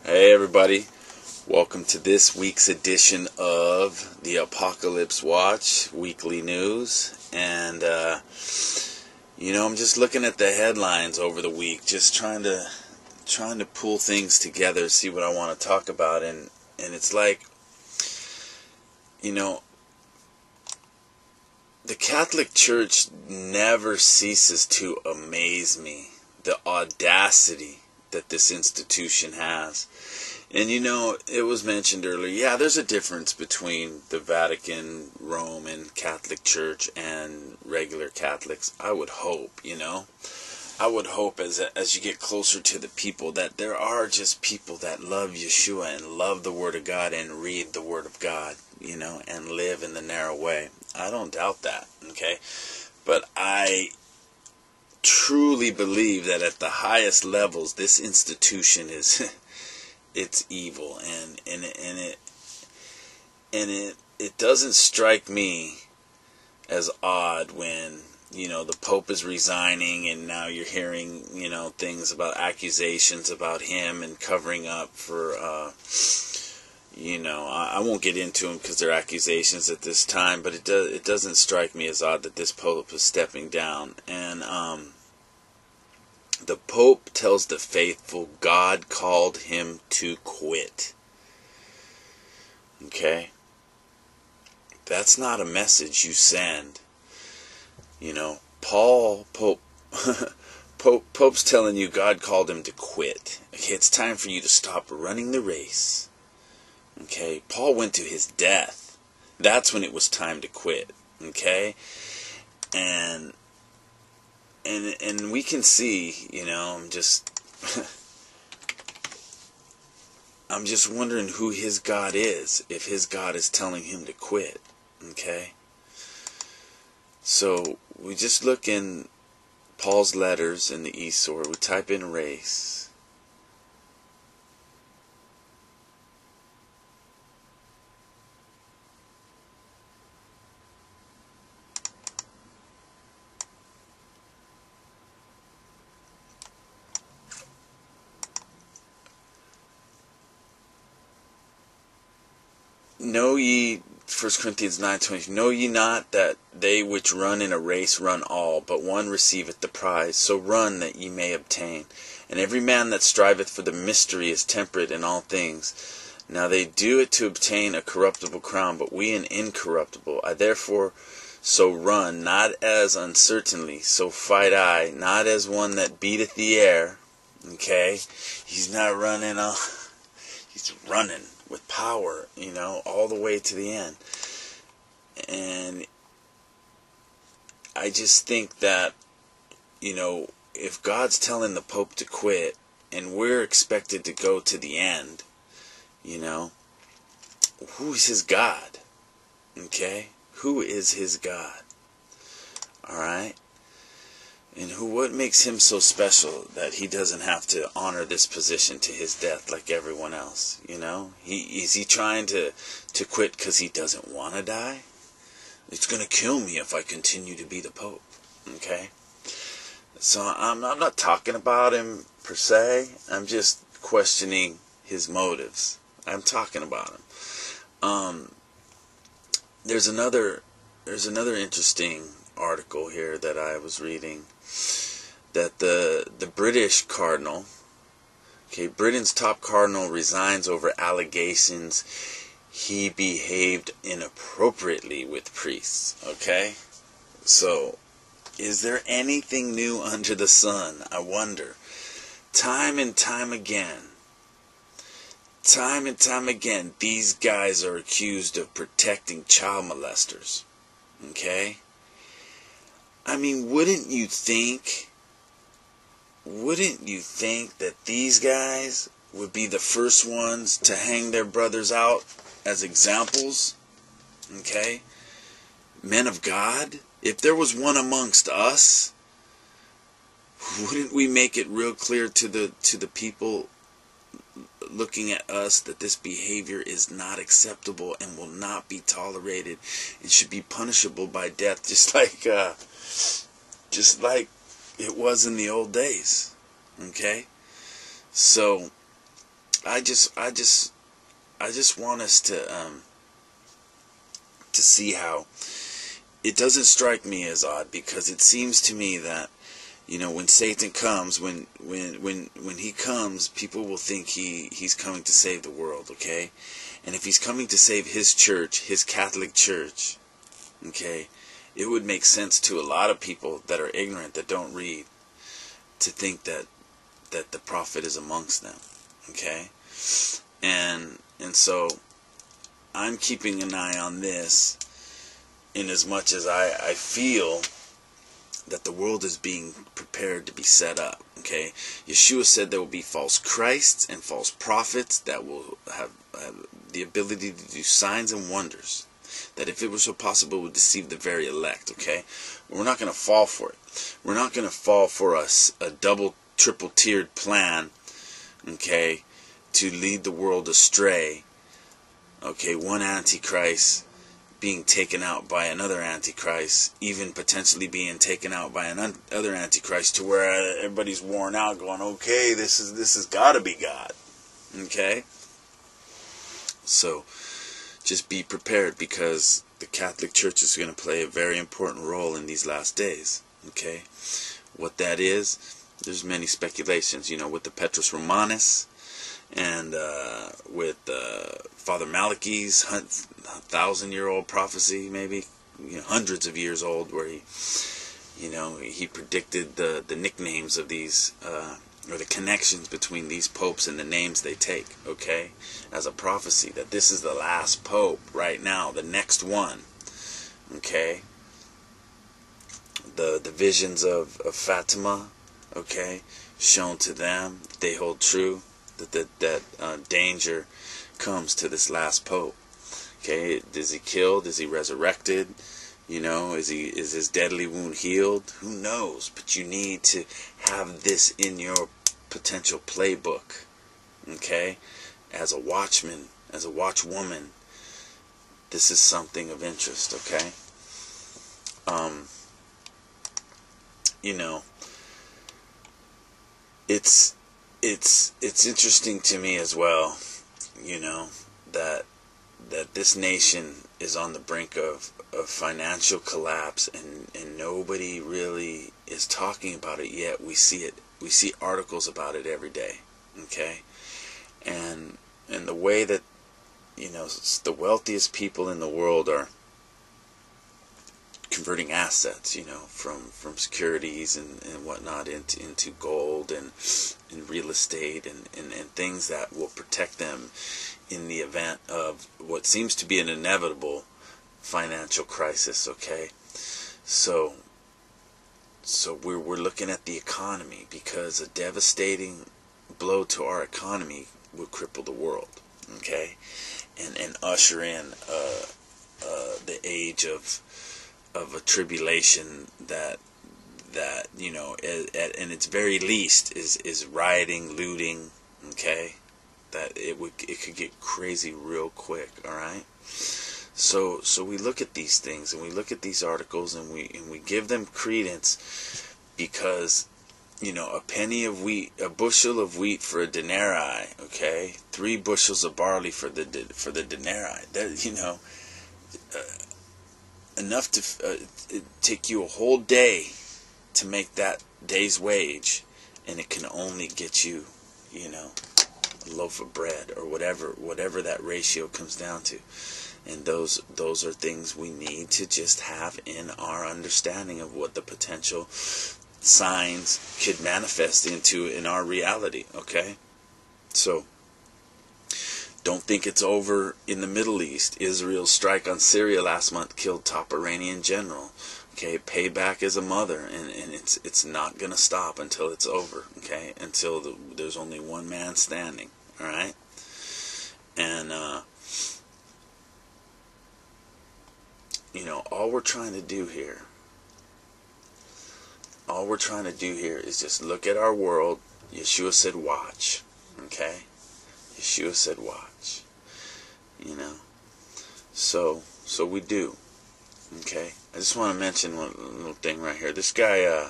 Hey everybody, welcome to this week's edition of the Apocalypse Watch Weekly News. And I'm just looking at the headlines over the week, just trying to pull things together, see what I want to talk about. And it's like, the Catholic Church never ceases to amaze me. The audacity that this institution has. And it was mentioned earlier, yeah, there's a difference between the Vatican, Roman Catholic Church and regular Catholics. I would hope, I would hope as you get closer to the people that there are just people that love Yeshua and love the Word of God and read the Word of God, and live in the narrow way. I don't doubt that, okay? But I truly believe that at the highest levels, this institution is it's evil, and it doesn't strike me as odd when the Pope is resigning, and now you're hearing things about accusations about him and covering up for I won't get into them because they're accusations at this time, but it doesn't strike me as odd that this Pope is stepping down. And the Pope tells the faithful God called him to quit. Okay? That's not a message you send. Pope's telling you God called him to quit. Okay, it's time for you to stop running the race. Okay? Paul went to his death. That's when it was time to quit. Okay? And we can see, I'm just wondering who his God is, if his God is telling him to quit, okay? So, we just look in Paul's letters in the eSword, we type in race. Know ye, 1 Corinthians 9:20, know ye not that they which run in a race run all, but one receiveth the prize? So run that ye may obtain. And every man that striveth for the mystery is temperate in all things. Now they do it to obtain a corruptible crown, but we an incorruptible. I therefore so run, not as uncertainly, so fight I, not as one that beateth the air. Okay? He's not running he's running with power, all the way to the end. And I just think that, if God's telling the Pope to quit, and we're expected to go to the end, who's his God? Okay? Who is his God? Alright? And what makes him so special that he doesn't have to honor this position to his death like everyone else? Is he trying to quit because he doesn't want to die? It's going to kill me if I continue to be the Pope. Okay? So I'm not talking about him per se. I'm just questioning his motives. I'm talking about him. There's another interesting article here that I was reading, that the British cardinal, Britain's top cardinal, resigns over allegations he behaved inappropriately with priests. Okay? So, is there anything new under the sun? I wonder. Time and time again, these guys are accused of protecting child molesters. Okay? I mean, wouldn't you think that these guys would be the first ones to hang their brothers out as examples? Okay? Men of God? If there was one amongst us, wouldn't we make it real clear to the people looking at us that this behavior is not acceptable and will not be tolerated and should be punishable by death, just like it was in the old days? Okay? So I just want us to see how it doesn't strike me as odd, because it seems to me that, you know, when Satan comes, when he comes, people will think he's coming to save the world, okay? And if he's coming to save his church, his Catholic Church, okay, it would make sense to a lot of people that are ignorant, that don't read, to think that the prophet is amongst them, okay? And so I'm keeping an eye on this, in as much as I feel that the world is being prepared to be set up, okay? Yeshua said there will be false Christs and false prophets that will have the ability to do signs and wonders, that if it was so possible would deceive the very elect, okay? We're not going to fall for it. We're not going to fall for a double, triple tiered plan, okay, to lead the world astray, okay? One Antichrist being taken out by another Antichrist, even potentially being taken out by another Antichrist, to where everybody's worn out, going, okay, this has got to be God, okay? So just be prepared, because the Catholic Church is going to play a very important role in these last days, okay? What that is, there's many speculations, you know, with the Petrus Romanus, and with Father Malachi's 1,000-year-old prophecy, maybe, you know, hundreds of years old, where he, you know, he predicted the nicknames of these, or the connections between these popes and the names they take, okay, as a prophecy, that this is the last pope right now, the next one, okay? The visions of Fatima, okay, shown to them, they hold true, that danger comes to this last pope, okay? Is he killed? Is he resurrected? You know, is his deadly wound healed? Who knows? But you need to have this in your potential playbook, okay? As a watchman, as a watchwoman, this is something of interest, okay? You know, it's interesting to me as well, you know, that this nation is on the brink of financial collapse, and nobody really is talking about it yet. We see it. We see articles about it every day, okay? And the way that, you know, the wealthiest people in the world are converting assets, you know, from securities and whatnot into gold and real estate and things that will protect them in the event of what seems to be an inevitable financial crisis, okay? So we're looking at the economy, because a devastating blow to our economy will cripple the world, okay? And usher in the age of a tribulation that you know, in its very least is rioting, looting, okay? That it could get crazy real quick, all right? So we look at these things, and we look at these articles, and we give them credence, because, you know, a penny of wheat, a bushel of wheat for a denarii, okay? 3 bushels of barley for the denarii. That, you know, enough to take you a whole day to make that day's wage, and it can only get you, you know, a loaf of bread, or whatever that ratio comes down to. And those are things we need to just have in our understanding of what the potential signs could manifest into in our reality, okay? So don't think it's over in the Middle East. Israel's strike on Syria last month killed top Iranian general. Okay, payback is a mother, and it's not going to stop until it's over, okay? Until there's only one man standing, all right? And, you know, all we're trying to do here is just look at our world. Yeshua said watch, okay? Yeshua said watch, you know? So we do, okay? I just want to mention one little thing right here. This guy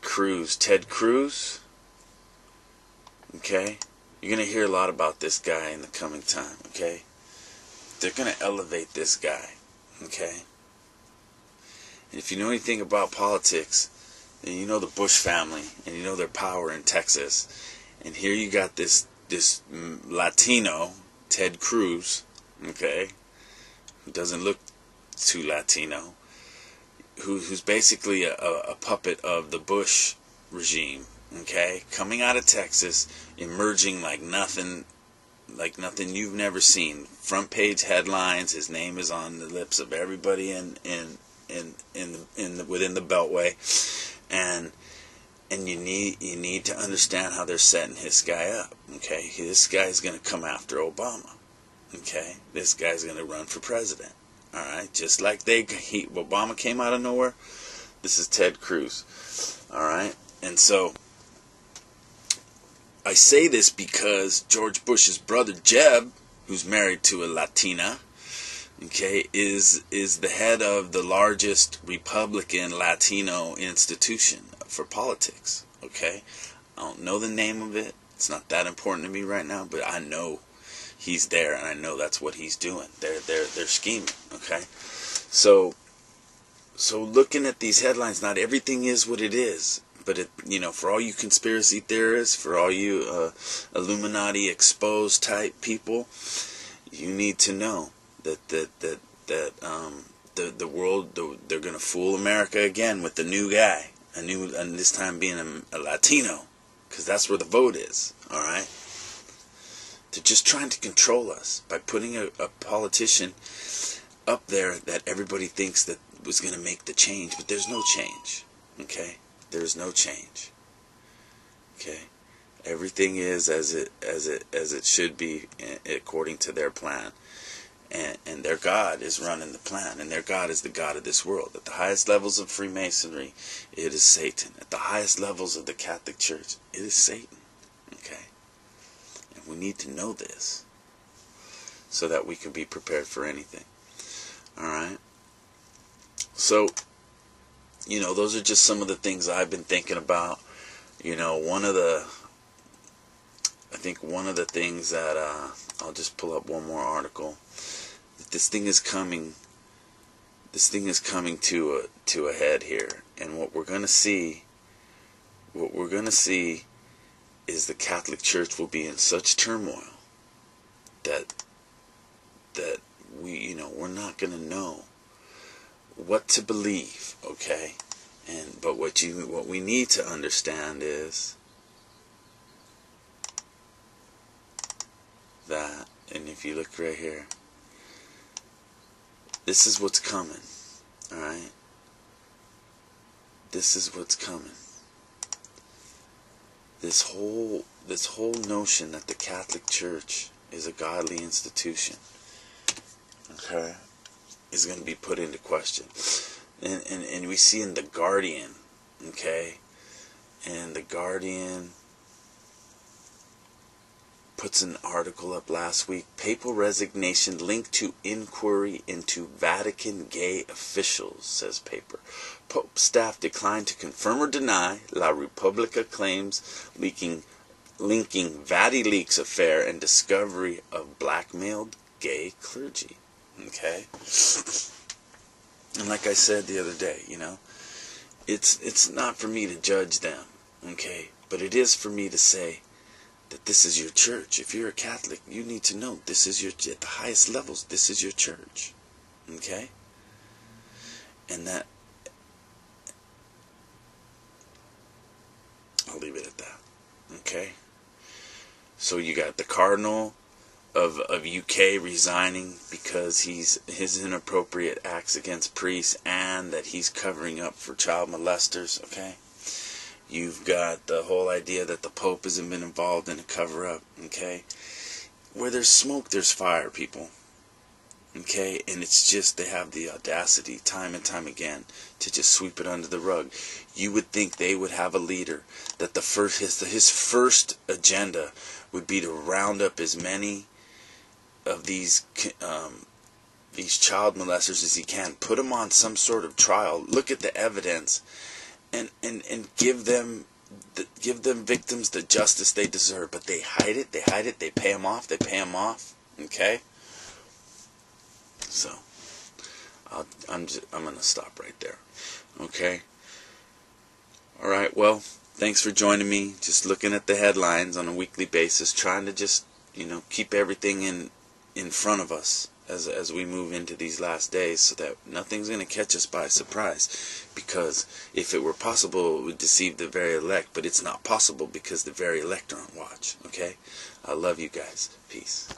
Cruz, Ted Cruz, okay? You're going to hear a lot about this guy in the coming time, okay? They're going to elevate this guy, okay? And if you know anything about politics, then you know the Bush family, and you know their power in Texas. And here you got this Latino, Ted Cruz, okay, who doesn't look too Latino, who's basically a puppet of the Bush regime, okay, coming out of Texas, emerging like nothing you've never seen. Front page headlines. His name is on the lips of everybody within the Beltway, and you need to understand how they're setting this guy up. Okay, this guy's going to come after Obama. Okay, this guy's going to run for president. All right, just like Obama came out of nowhere. This is Ted Cruz. All right, and so I say this because George Bush's brother Jeb, who's married to a Latina, okay, is the head of the largest Republican Latino institution for politics. Okay, I don't know the name of it. It's not that important to me right now, but I know he's there, and I know that's what he's doing. They're scheming. Okay, so looking at these headlines, not everything is what it is. But for all you conspiracy theorists, for all you Illuminati exposed type people, you need to know that the world, they're going to fool America again with the new guy, and this time being a Latino, because that's where the vote is. All right, they're just trying to control us by putting a politician up there that everybody thinks that was going to make the change, but there's no change. Okay. There is no change. Okay, everything is as it should be according to their plan, and their God is running the plan, and their God is the God of this world. At the highest levels of Freemasonry, it is Satan. At the highest levels of the Catholic Church, it is Satan. Okay, and we need to know this so that we can be prepared for anything. All right. So, those are just some of the things I've been thinking about. One of the things that I'll just pull up one more article. That this thing is coming to a head here, and what we're going to see is the Catholic Church will be in such turmoil that we're not going to know what to believe, okay? But what we need to understand is that, and if you look right here, this is what's coming. All right? This is what's coming. This whole notion that the Catholic Church is a godly institution, okay, is going to be put into question. And we see in The Guardian, okay, and The Guardian puts an article up last week, papal resignation linked to inquiry into Vatican gay officials, says paper. Pope staff declined to confirm or deny La Repubblica claims linking VatiLeaks affair and discovery of blackmailed gay clergy. Okay? And like I said the other day, it's not for me to judge them, okay? But it is for me to say that this is your church. If you're a Catholic, you need to know this is at the highest levels, this is your church, okay? And that, I'll leave it at that, okay? So you got the Cardinal of UK resigning because his inappropriate acts against priests, and that he's covering up for child molesters, okay? You've got the whole idea that the Pope hasn't been involved in a cover-up, okay? Where there's smoke, there's fire, people, okay? And it's just, they have the audacity time and time again to just sweep it under the rug. You would think they would have a leader that his first agenda would be to round up as many of these child molesters as he can, put them on some sort of trial, look at the evidence, and give them give them victims the justice they deserve. But they hide it. They hide it. They pay them off. They pay them off. Okay. So I'm gonna stop right there. Okay. All right. Well, thanks for joining me. Just looking at the headlines on a weekly basis, trying to just keep everything in front of us as we move into these last days, so that nothing's going to catch us by surprise. Because if it were possible, it would deceive the very elect, but it's not possible because the very elect are on watch. Okay? I love you guys. Peace.